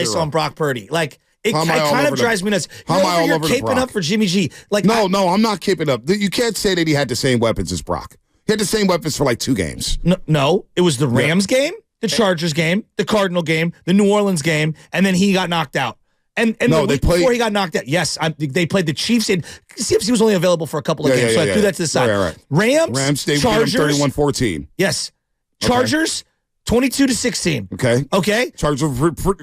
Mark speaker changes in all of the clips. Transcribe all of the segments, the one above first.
Speaker 1: Based on Brock Purdy. Like, it
Speaker 2: How am I all
Speaker 1: kind of
Speaker 2: over the-
Speaker 1: drives me nuts.
Speaker 2: how am I all
Speaker 1: You're
Speaker 2: over the
Speaker 1: caping
Speaker 2: Brock?
Speaker 1: up for Jimmy G. Like,
Speaker 2: No, I'm not keeping up. You can't say that he had the same weapons as Brock. He had the same weapons for like 2 games.
Speaker 1: No, it was the Rams game, the Chargers game, the Cardinal game, the New Orleans game, and then he got knocked out. And
Speaker 2: No,
Speaker 1: the
Speaker 2: they
Speaker 1: week
Speaker 2: played-
Speaker 1: before he got knocked out, yes, they played the Chiefs. And CFC was only available for a couple of games, so I threw that to the side.
Speaker 2: Right.
Speaker 1: Rams,
Speaker 2: they beat
Speaker 1: Chargers,
Speaker 2: them 31-14.
Speaker 1: yes, Chargers, 22-16.
Speaker 2: Okay.
Speaker 1: Okay,
Speaker 2: Chargers,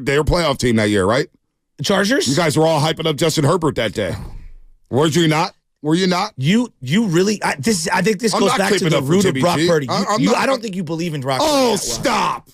Speaker 2: they were a playoff team that year, right?
Speaker 1: Chargers.
Speaker 2: You guys were all hyping up Justin Herbert that day. Were you not? Were you not?
Speaker 1: You really? I think this
Speaker 2: I'm
Speaker 1: goes
Speaker 2: not
Speaker 1: back to
Speaker 2: keeping
Speaker 1: the
Speaker 2: up for
Speaker 1: root of
Speaker 2: Jimmy
Speaker 1: Brock
Speaker 2: G.
Speaker 1: Purdy.
Speaker 2: I
Speaker 1: don't think you believe in Brock.
Speaker 2: Oh,
Speaker 1: Purdy that well.
Speaker 2: stop.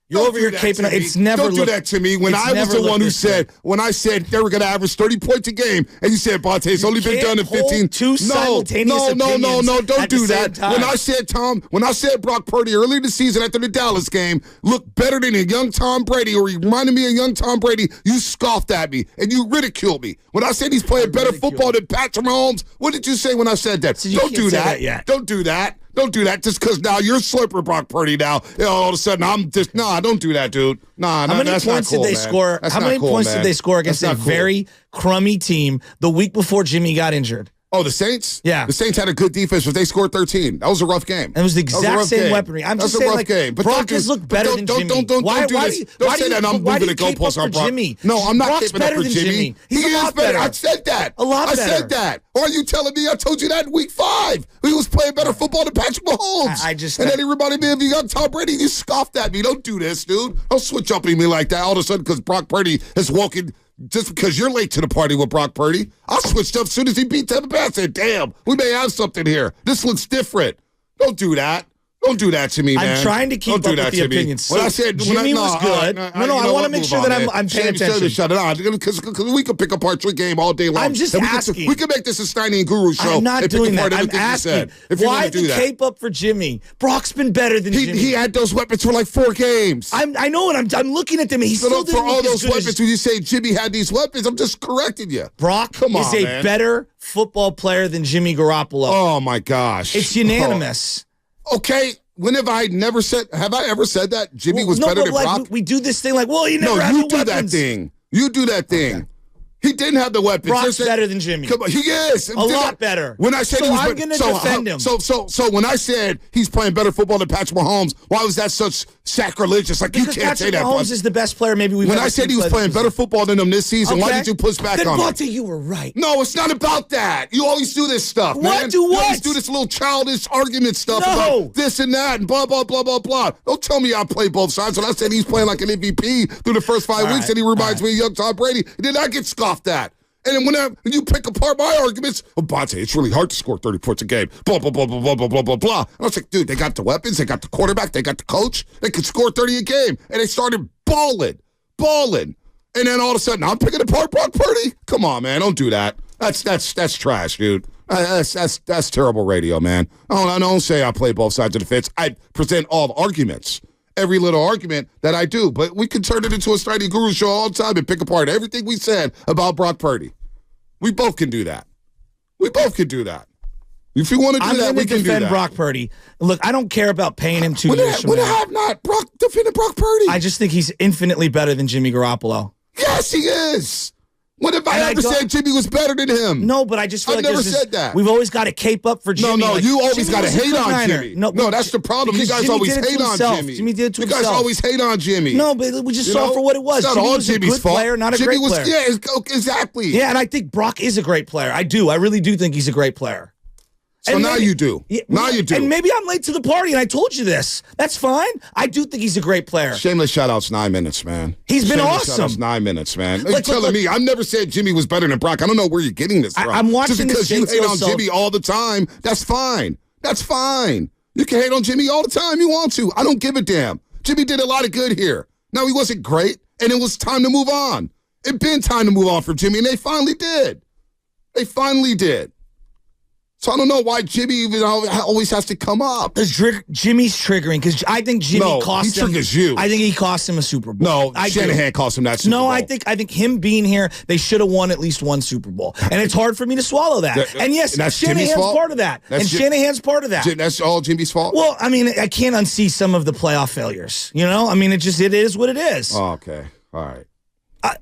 Speaker 1: You're
Speaker 2: Don't
Speaker 1: over
Speaker 2: do
Speaker 1: here
Speaker 2: that
Speaker 1: caping
Speaker 2: to
Speaker 1: up.
Speaker 2: me.
Speaker 1: It's never
Speaker 2: Don't do that to me. When
Speaker 1: it's
Speaker 2: I was
Speaker 1: never
Speaker 2: the one
Speaker 1: looked
Speaker 2: who
Speaker 1: this
Speaker 2: said,
Speaker 1: good.
Speaker 2: when I said they were going to average 30 points a game, and you said, Bonte, it's only been done in
Speaker 1: can't hold
Speaker 2: 15.
Speaker 1: two simultaneous
Speaker 2: No,
Speaker 1: opinions
Speaker 2: don't
Speaker 1: at
Speaker 2: do
Speaker 1: the same
Speaker 2: that.
Speaker 1: time.
Speaker 2: When I said Brock Purdy earlier this season after the Dallas game looked better than a young Tom Brady, or he reminded me of young Tom Brady, you scoffed at me and you ridiculed me. When I said he's playing better football than Patrick Mahomes, what did you say when I said that?
Speaker 1: So you
Speaker 2: Don't
Speaker 1: can't
Speaker 2: do
Speaker 1: say
Speaker 2: that.
Speaker 1: that yet.
Speaker 2: Don't do that. Don't do that just because now you're slurping Brock Purdy now. You know, all of a sudden I'm just, don't do that, dude.
Speaker 1: How many
Speaker 2: that's
Speaker 1: points
Speaker 2: not cool,
Speaker 1: did they
Speaker 2: man.
Speaker 1: score?
Speaker 2: That's
Speaker 1: How
Speaker 2: not
Speaker 1: many
Speaker 2: cool,
Speaker 1: points
Speaker 2: man.
Speaker 1: did they score against
Speaker 2: That's
Speaker 1: a
Speaker 2: not cool.
Speaker 1: very crummy team the week before Jimmy got injured?
Speaker 2: Oh, the Saints?
Speaker 1: Yeah.
Speaker 2: The Saints had a good defense, but they scored 13. That was a rough game.
Speaker 1: It was the
Speaker 2: That a
Speaker 1: exact
Speaker 2: rough
Speaker 1: same
Speaker 2: game.
Speaker 1: weaponry. I'm
Speaker 2: That
Speaker 1: just
Speaker 2: was a
Speaker 1: saying,
Speaker 2: rough
Speaker 1: like,
Speaker 2: game. But
Speaker 1: Brock
Speaker 2: don't
Speaker 1: has
Speaker 2: do-
Speaker 1: looked better than Jimmy.
Speaker 2: Don't
Speaker 1: Why
Speaker 2: do
Speaker 1: do
Speaker 2: this.
Speaker 1: you-
Speaker 2: Don't
Speaker 1: why
Speaker 2: say
Speaker 1: do
Speaker 2: that
Speaker 1: you-
Speaker 2: I'm
Speaker 1: why do
Speaker 2: moving the
Speaker 1: you cape up
Speaker 2: goalposts on
Speaker 1: for
Speaker 2: Brock.
Speaker 1: Jimmy?
Speaker 2: No, I'm not
Speaker 1: Brock's
Speaker 2: keeping up
Speaker 1: better
Speaker 2: for
Speaker 1: than
Speaker 2: Jimmy.
Speaker 1: Jimmy. He's
Speaker 2: He
Speaker 1: a
Speaker 2: is
Speaker 1: lot
Speaker 2: better.
Speaker 1: better.
Speaker 2: I said that.
Speaker 1: A lot
Speaker 2: I
Speaker 1: better.
Speaker 2: said that. Or are you telling me I told you that in week 5? He was playing better football than Patrick Mahomes. And then he reminded me of young Tom Brady. You scoffed at me. Don't do this, dude. Don't switch up on me like that all of a sudden because Brock Purdy has woken. Just because you're late to the party with Brock Purdy, I switched up as soon as he beat Tampa Bay. I said, damn, we may have something here. This looks different. Don't do that. Don't do that to me, man.
Speaker 1: I'm trying to keep
Speaker 2: Don't do
Speaker 1: up
Speaker 2: that
Speaker 1: with the
Speaker 2: to me.
Speaker 1: opinions.
Speaker 2: When
Speaker 1: So
Speaker 2: I said
Speaker 1: Jimmy was good. No, I want to make sure that I'm paying attention.
Speaker 2: Shut it on. Because we could pick apart your game all day long.
Speaker 1: I'm just
Speaker 2: And
Speaker 1: asking.
Speaker 2: We could make this a Steiny and Guru show.
Speaker 1: I'm not
Speaker 2: and pick
Speaker 1: doing
Speaker 2: apart
Speaker 1: that. I'm
Speaker 2: everything you
Speaker 1: asking,
Speaker 2: said, if you
Speaker 1: why
Speaker 2: want to do
Speaker 1: the
Speaker 2: that.
Speaker 1: cape up for Jimmy? Brock's been better than Jimmy.
Speaker 2: He had those weapons for like 4 games.
Speaker 1: I know, and I'm looking at them, and he
Speaker 2: So
Speaker 1: still
Speaker 2: for
Speaker 1: didn't
Speaker 2: all
Speaker 1: look as
Speaker 2: those
Speaker 1: good
Speaker 2: weapons,
Speaker 1: as
Speaker 2: when you say Jimmy had these weapons, I'm just correcting you.
Speaker 1: Brock
Speaker 2: Come
Speaker 1: is
Speaker 2: on,
Speaker 1: a
Speaker 2: man.
Speaker 1: better football player than Jimmy Garoppolo.
Speaker 2: Oh, my gosh.
Speaker 1: It's unanimous.
Speaker 2: Okay. When have I ever said that? Jimmy was better
Speaker 1: but
Speaker 2: than
Speaker 1: like,
Speaker 2: Brock?
Speaker 1: we do this thing like, well, he
Speaker 2: No,
Speaker 1: never had
Speaker 2: you
Speaker 1: the
Speaker 2: do that
Speaker 1: weapons.
Speaker 2: thing. You do that thing.
Speaker 1: Okay.
Speaker 2: He didn't have the weapons.
Speaker 1: Brock's
Speaker 2: There's
Speaker 1: better than Jimmy.
Speaker 2: Come on, he is
Speaker 1: A lot better.
Speaker 2: When I said
Speaker 1: So
Speaker 2: he was
Speaker 1: I'm
Speaker 2: better-
Speaker 1: gonna defend him.
Speaker 2: So when I said he's playing better football than Patrick Mahomes, why was that such sacrilegious? Like
Speaker 1: Because
Speaker 2: you can't say
Speaker 1: Patrick
Speaker 2: that.
Speaker 1: Mahomes
Speaker 2: Bud.
Speaker 1: is the best player maybe we've
Speaker 2: When
Speaker 1: ever
Speaker 2: I said
Speaker 1: seen
Speaker 2: he was
Speaker 1: play
Speaker 2: playing
Speaker 1: this
Speaker 2: better
Speaker 1: season.
Speaker 2: football than him this season, why
Speaker 1: Okay.
Speaker 2: did you push back
Speaker 1: then
Speaker 2: on
Speaker 1: Bonte,
Speaker 2: it?
Speaker 1: you were right.
Speaker 2: No, it's not about that. You always do this stuff,
Speaker 1: What?
Speaker 2: man.
Speaker 1: Do
Speaker 2: You always
Speaker 1: what?
Speaker 2: do this little childish argument stuff
Speaker 1: No.
Speaker 2: about this and that and blah, blah, blah, blah, blah. Don't tell me I play both sides. When I said he's playing like an MVP through the first 5 weeks
Speaker 1: right.
Speaker 2: and he reminds me of young Tom Brady, did I get scoffed at? And then when you pick apart my arguments, Bonte, it's really hard to score 30 points a game. Blah, blah, blah, blah, blah, blah, blah, blah, blah. And I was like, dude, they got the weapons, they got the quarterback, they got the coach. They could score 30 a game. And they started balling. And then all of a sudden, I'm picking apart Brock Purdy? Come on, man, don't do that. That's trash, dude. That's terrible radio, man. I don't say I play both sides of the fence. I present all the arguments. Every little argument that I do. But we can turn it into a Steiny Guru show all the time and pick apart everything we said about Brock Purdy. We both can do that. If you want to do
Speaker 1: I'm
Speaker 2: that,
Speaker 1: going
Speaker 2: we
Speaker 1: to
Speaker 2: can do
Speaker 1: defend
Speaker 2: that.
Speaker 1: Brock Purdy. Look, I don't care about paying him 2 years from
Speaker 2: When
Speaker 1: now.
Speaker 2: I have not defended Brock Purdy.
Speaker 1: I just think he's infinitely better than Jimmy Garoppolo.
Speaker 2: Yes, he is. When have
Speaker 1: And
Speaker 2: I
Speaker 1: I
Speaker 2: ever
Speaker 1: don't-
Speaker 2: said Jimmy was better than him?
Speaker 1: No, but I just feel
Speaker 2: I've
Speaker 1: like
Speaker 2: never
Speaker 1: there's this-
Speaker 2: said that.
Speaker 1: We've always got to cape up for Jimmy.
Speaker 2: No,
Speaker 1: Like,
Speaker 2: you always
Speaker 1: Jimmy
Speaker 2: got to
Speaker 1: was a
Speaker 2: hate
Speaker 1: good
Speaker 2: on
Speaker 1: Niner.
Speaker 2: Jimmy. No, that's the problem. You
Speaker 1: because
Speaker 2: guys
Speaker 1: Jimmy
Speaker 2: always
Speaker 1: did it to
Speaker 2: hate on
Speaker 1: himself.
Speaker 2: Jimmy.
Speaker 1: Jimmy did it to
Speaker 2: You guys
Speaker 1: himself.
Speaker 2: always hate on Jimmy.
Speaker 1: No, but we just
Speaker 2: You
Speaker 1: saw
Speaker 2: know?
Speaker 1: for what it was.
Speaker 2: It's not
Speaker 1: Jimmy
Speaker 2: all
Speaker 1: was a
Speaker 2: Jimmy's
Speaker 1: good
Speaker 2: fault.
Speaker 1: player, not a
Speaker 2: Jimmy
Speaker 1: great
Speaker 2: was,
Speaker 1: player.
Speaker 2: Yeah, exactly.
Speaker 1: Yeah, and I think Brock is a great player. I do. I really do think he's a great player.
Speaker 2: So
Speaker 1: And
Speaker 2: now
Speaker 1: maybe-
Speaker 2: you do.
Speaker 1: Yeah,
Speaker 2: Now you do.
Speaker 1: And maybe I'm late to the party, and I told you this. That's fine. I do think he's a great player.
Speaker 2: Shameless shout-outs, 9 minutes, man.
Speaker 1: He's been
Speaker 2: Shameless
Speaker 1: awesome.
Speaker 2: shout-outs, 9 minutes, man. You're
Speaker 1: Look,
Speaker 2: telling me. I've never said Jimmy was better than Brock. I don't know where you're getting this from.
Speaker 1: I'm watching
Speaker 2: Just
Speaker 1: this
Speaker 2: because you hate
Speaker 1: Shakespeare
Speaker 2: on
Speaker 1: show.
Speaker 2: Jimmy all the time, that's fine. That's fine. You can hate on Jimmy all the time you want to. I don't give a damn. Jimmy did a lot of good here. Now, he wasn't great, and it was time to move on. It been time to move on from Jimmy, and they finally did. So I don't know why Jimmy even always has to come up.
Speaker 1: Jimmy's triggering because I think Jimmy cost him.
Speaker 2: he triggers you.
Speaker 1: I think he cost him a Super Bowl.
Speaker 2: No, Shanahan cost him that Super
Speaker 1: No,
Speaker 2: Bowl.
Speaker 1: I think him being here, they should have won at least one Super Bowl, and it's hard for me to swallow that. And yes,
Speaker 2: And that's Jimmy's
Speaker 1: Shanahan's
Speaker 2: fault?
Speaker 1: part of that,
Speaker 2: That's
Speaker 1: and
Speaker 2: Jim-
Speaker 1: Shanahan's part of that.
Speaker 2: That's all Jimmy's fault?
Speaker 1: Well, I mean, I can't unsee some of the playoff failures. You know, I mean, it is what it is.
Speaker 2: Oh, okay. All right.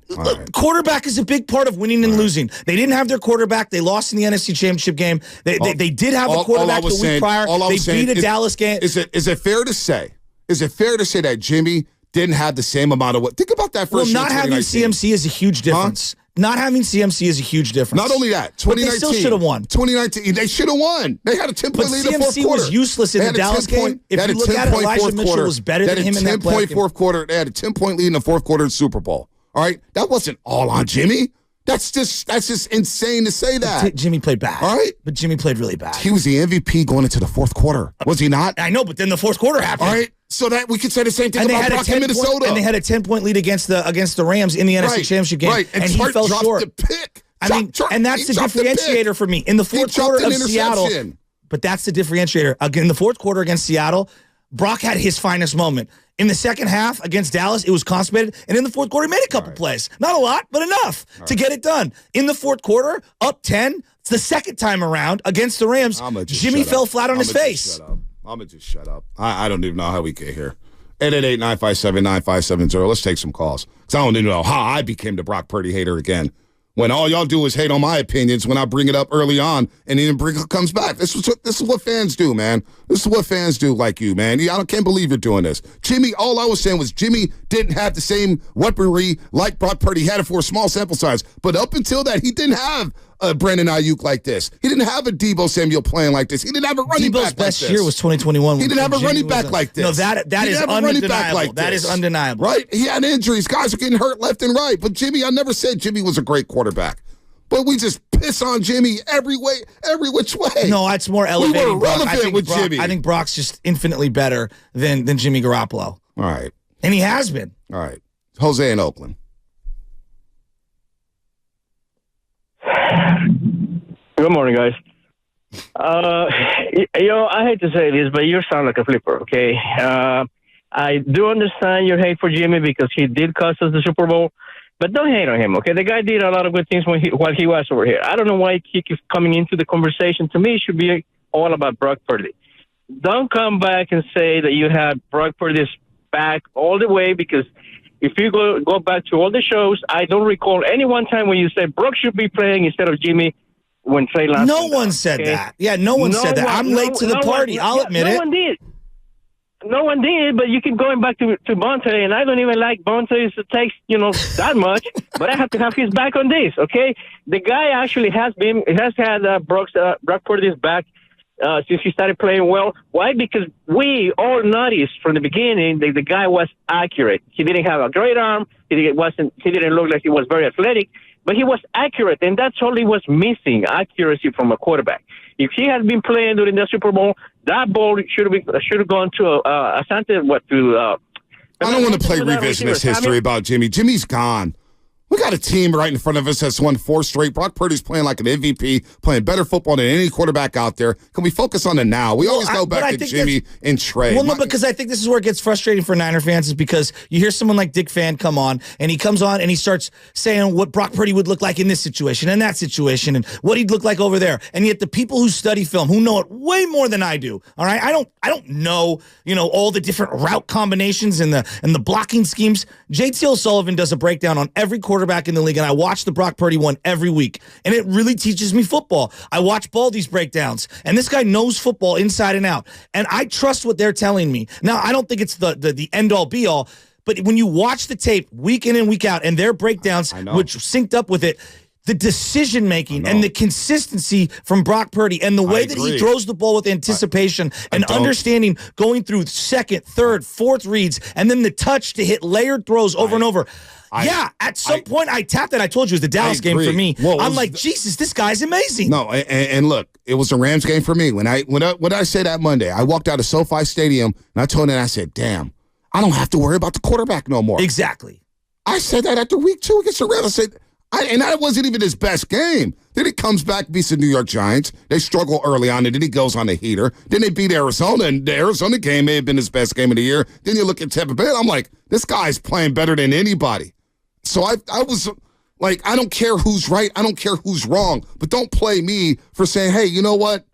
Speaker 1: Look, quarterback is a big part of winning and losing. They didn't have their quarterback. They lost in the NFC Championship game. They did have a quarterback the week prior. They beat a Dallas game.
Speaker 2: Is it fair to say? Is it fair to say that Jimmy didn't have the same amount of what? Think about that first year.
Speaker 1: Well, not having CMC is a huge difference. Not having CMC is a huge difference.
Speaker 2: Not only that, 2019.
Speaker 1: But they still should have won.
Speaker 2: 2019, they should have won. They had a 10-point lead in the fourth quarter.
Speaker 1: CMC was useless in the Dallas game. If you look at it, Elijah Mitchell was better than him in that playoff game.
Speaker 2: Fourth quarter. They had a 10-point lead in the fourth quarter of the Super Bowl. All right? That wasn't all on Jimmy. That's just insane to say that.
Speaker 1: Jimmy played bad.
Speaker 2: All right?
Speaker 1: But Jimmy played really bad.
Speaker 2: He was the MVP going into the fourth quarter. Was he not?
Speaker 1: I know, but then the fourth quarter happened.
Speaker 2: All right? So that we could say the same thing about Brock in Minnesota.
Speaker 1: And they had a 10-point lead against the Rams in the NFC Championship game.
Speaker 2: Right,
Speaker 1: and he fell short.
Speaker 2: The pick.
Speaker 1: And that's the differentiator for me. In the fourth quarter of Seattle, but that's the differentiator. Again, in the fourth quarter against Seattle, Brock had his finest moment. In the second half against Dallas, it was consummated. And in the fourth quarter, he made a couple plays. Not a lot, but enough to get it done. In the fourth quarter, up 10, it's the second time around against the Rams, Jimmy fell flat on his face.
Speaker 2: I'm going to just shut up. I don't even know how we get here. 888-957-9570. Let's take some calls. Because I don't even know how I became the Brock Purdy hater again. When all y'all do is hate on my opinions when I bring it up early on and then comes back. This is what fans do, man. This is what fans do like you, man. I can't believe you're doing this. Jimmy, all I was saying was Jimmy didn't have the same weaponry like Brock Purdy had it for a small sample size. But up until that, he didn't have Brandon Ayuk like this. He didn't have a Deebo Samuel playing like this. He didn't have a running back like this.
Speaker 1: Debo's best year was 2021.
Speaker 2: He didn't have a running back like this.
Speaker 1: No, that is undeniable. That is undeniable.
Speaker 2: Right? He had injuries. Guys are getting hurt left and right. But Jimmy, I never said Jimmy was a great quarterback. But we just piss on Jimmy every which way.
Speaker 1: No, it's more elevating.
Speaker 2: We were relevant with Jimmy.
Speaker 1: I think Brock's just infinitely better than Jimmy Garoppolo.
Speaker 2: All right.
Speaker 1: And he has been.
Speaker 2: All right. Jose in Oakland.
Speaker 3: Good morning, guys. I hate to say this, but you sound like a flipper, okay? I do understand your hate for Jimmy because he did cost us the Super Bowl. But don't hate on him, okay? The guy did a lot of good things while he was over here. I don't know why he keeps coming into the conversation. To me, it should be all about Brock Purdy. Don't come back and say that you had Brock Purdy's back all the way, because if you go back to all the shows, I don't recall any one time when you said Brock should be playing instead of Jimmy when Trey Lance.
Speaker 1: No one said that. Yeah, no one said that. I'm late to the party. I'll admit it.
Speaker 3: No one did. No one did, but you keep going back to Bonte, and I don't even like Bonte's takes, that much, but I have to have his back on this, okay? The guy actually has had Brock Purdy's back since he started playing well. Why? Because we all noticed from the beginning that the guy was accurate. He didn't have a great arm. He didn't look like he was very athletic, but he was accurate, and that's all he was missing, accuracy from a quarterback. If he had been playing during the Super Bowl, that ball should have gone to I don't want
Speaker 2: to play revisionist history about Jimmy. Jimmy's gone. We got a team right in front of us that's won 4 straight. Brock Purdy's playing like an MVP, playing better football than any quarterback out there. Can we focus on the now? We always go back to Jimmy and Trey.
Speaker 1: Well, no, because I think this is where it gets frustrating for Niner fans, is because you hear someone like Dick Fan come on, and he comes on and he starts saying what Brock Purdy would look like in this situation and that situation and what he'd look like over there. And yet the people who study film, who know it way more than I do, all right? I don't know, all the different route combinations and the blocking schemes. JT O'Sullivan does a breakdown on every quarterback in the league, and I watch the Brock Purdy one every week, and it really teaches me football. I watch Baldy's breakdowns, and this guy knows football inside and out, and I trust what they're telling me. Now, I don't think it's the end-all, be-all, but when you watch the tape week in and week out, and their breakdowns, which synced up with it, the decision-making and the consistency from Brock Purdy and the way that he throws the ball with anticipation and understanding going through second, third, fourth reads, and then the touch to hit layered throws over and over. At some point I tapped that. I told you it was the Dallas game for me. I'm like, Jesus, this guy's amazing.
Speaker 2: No, and look, it was a Rams game for me. When I said that Monday, I walked out of SoFi Stadium, and I told him, I said, damn, I don't have to worry about the quarterback no more.
Speaker 1: Exactly.
Speaker 2: I said that after week 2 against the Rams. I said, and that wasn't even his best game. Then he comes back, beats the New York Giants. They struggle early on, and then he goes on the heater. Then they beat Arizona, and the Arizona game may have been his best game of the year. Then you look at Tampa Bay, and I'm like, this guy's playing better than anybody. So I was like, I don't care who's right. I don't care who's wrong. But don't play me for saying, hey, you know what?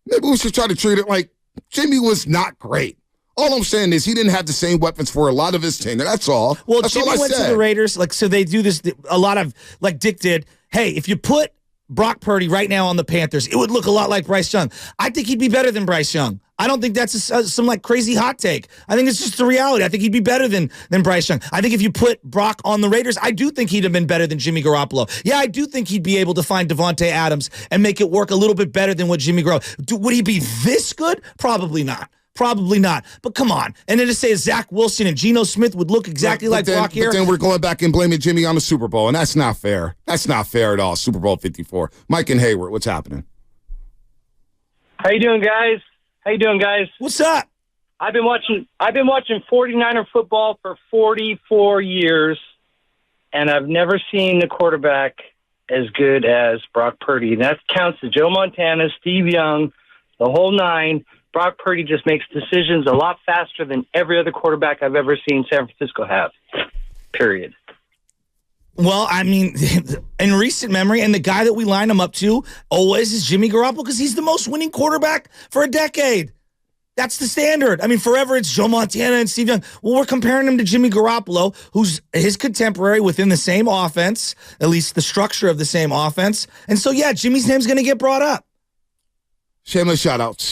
Speaker 2: Maybe we should try to treat it like Jimmy was not great. All I'm saying is he didn't have the same weapons for a lot of his tenure. That's all.
Speaker 1: Well,
Speaker 2: That's
Speaker 1: Jimmy
Speaker 2: all I
Speaker 1: went to
Speaker 2: said.
Speaker 1: the Raiders, so they do this a lot of, like Dick did. Hey, if you put Brock Purdy right now on the Panthers, it would look a lot like Bryce Young. I think he'd be better than Bryce Young. I don't think that's some like crazy hot take. I think it's just the reality. I think he'd be better than Bryce Young. I think if you put Brock on the Raiders, I do think he'd have been better than Jimmy Garoppolo. Yeah, I do think he'd be able to find Devontae Adams and make it work a little bit better than what Jimmy Garoppolo. Would he be this good? Probably not. Probably not. But come on. And then to say Zach Wilson and Geno Smith would look exactly like Brock here.
Speaker 2: But then we're going back and blaming Jimmy on the Super Bowl, and that's not fair. That's not fair at all. Super Bowl 54. Mike and Hayward, what's happening?
Speaker 3: How you doing, guys? How you doing, guys?
Speaker 1: What's up?
Speaker 3: I've been watching 49er football for 44 years, and I've never seen a quarterback as good as Brock Purdy. And that counts to Joe Montana, Steve Young, the whole nine. Brock Purdy just makes decisions a lot faster than every other quarterback I've ever seen San Francisco have. Period.
Speaker 1: Well, I mean, in recent memory, and the guy that we line him up to always is Jimmy Garoppolo because he's the most winning quarterback for a decade. That's the standard. I mean, forever it's Joe Montana and Steve Young. Well, we're comparing him to Jimmy Garoppolo, who's his contemporary within the same offense, at least the structure of the same offense. And so, yeah, Jimmy's name's going to get brought up.
Speaker 2: Shameless shout-outs.